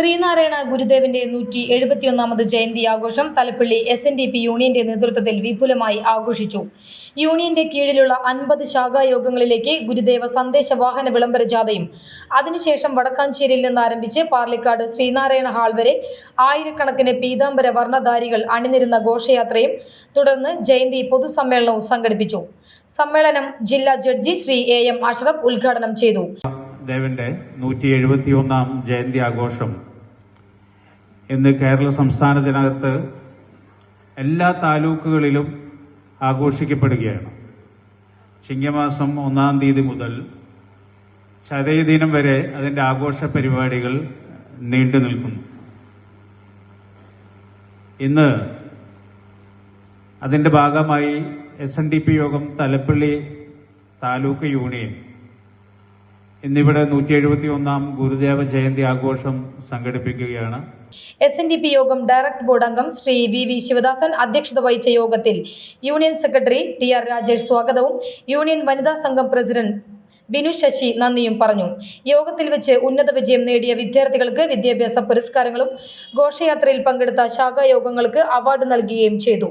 ശ്രീനാരായണ ഗുരുദേവന്റെ 171ാമത് ജയന്തി ആഘോഷം തലപ്പള്ളി SNDP യൂണിയന്റെ നേതൃത്വത്തിൽ വിപുലമായി ആഘോഷിച്ചു. യൂണിയന്റെ കീഴിലുള്ള 50 ശാഖായോഗങ്ങളിലേക്ക് ഗുരുദേവ സന്ദേശ വാഹന വിളംബര ജാഥയും അതിനുശേഷം വടക്കാഞ്ചേരിയിൽ നിന്ന് ആരംഭിച്ച് പാർലിക്കാട് ശ്രീനാരായണ ഹാൾ വരെ ആയിരക്കണക്കിന് പീതാംബര വർണ്ണധാരികൾ അണിനിരുന്ന ഘോഷയാത്രയും തുടർന്ന് ജയന്തി പൊതുസമ്മേളനവും സംഘടിപ്പിച്ചു. സമ്മേളനം ജില്ലാ ജഡ്ജി ശ്രീ AM അഷ്റഫ് ഉദ്ഘാടനം ചെയ്തു. ദേവന്റെ 171ാം ജയന്തി ആഘോഷം ഇന്ന് കേരള സംസ്ഥാനത്തിനകത്ത് എല്ലാ താലൂക്കുകളിലും ആഘോഷിക്കപ്പെടുകയാണ്. ചിങ്ങമാസം 1-ാം തീയതി മുതൽ ചതയ ദിനം വരെ അതിൻ്റെ ആഘോഷ പരിപാടികൾ നീണ്ടു നിൽക്കുന്നു. ഇന്ന് അതിൻ്റെ ഭാഗമായി SNDP യോഗം തലപ്പള്ളി താലൂക്ക് യൂണിയൻ ഇന്നിവിടെ 171ാം ഗുരുദേവ ജയന്തി ആഘോഷം സംഘടിപ്പിക്കുകയാണ്. SNDP യോഗം ഡയറക്ടർ ബോർഡ് അംഗം ശ്രീ VV ശിവദാസൻ അധ്യക്ഷത വഹിച്ച യോഗത്തിൽ യൂണിയൻ സെക്രട്ടറി TR രാജേഷ് സ്വാഗതവും യൂണിയൻ വനിതാ സംഘം പ്രസിഡന്റ് ബിനു ശശി നന്ദിയും പറഞ്ഞു. യോഗത്തിൽ വെച്ച് ഉന്നത വിജയം നേടിയ വിദ്യാർത്ഥികൾക്ക് വിദ്യാഭ്യാസ പുരസ്കാരങ്ങളും ഘോഷയാത്രയിൽ പങ്കെടുത്ത ശാഖായോഗങ്ങൾക്ക് അവാർഡ് നൽകുകയും ചെയ്തു.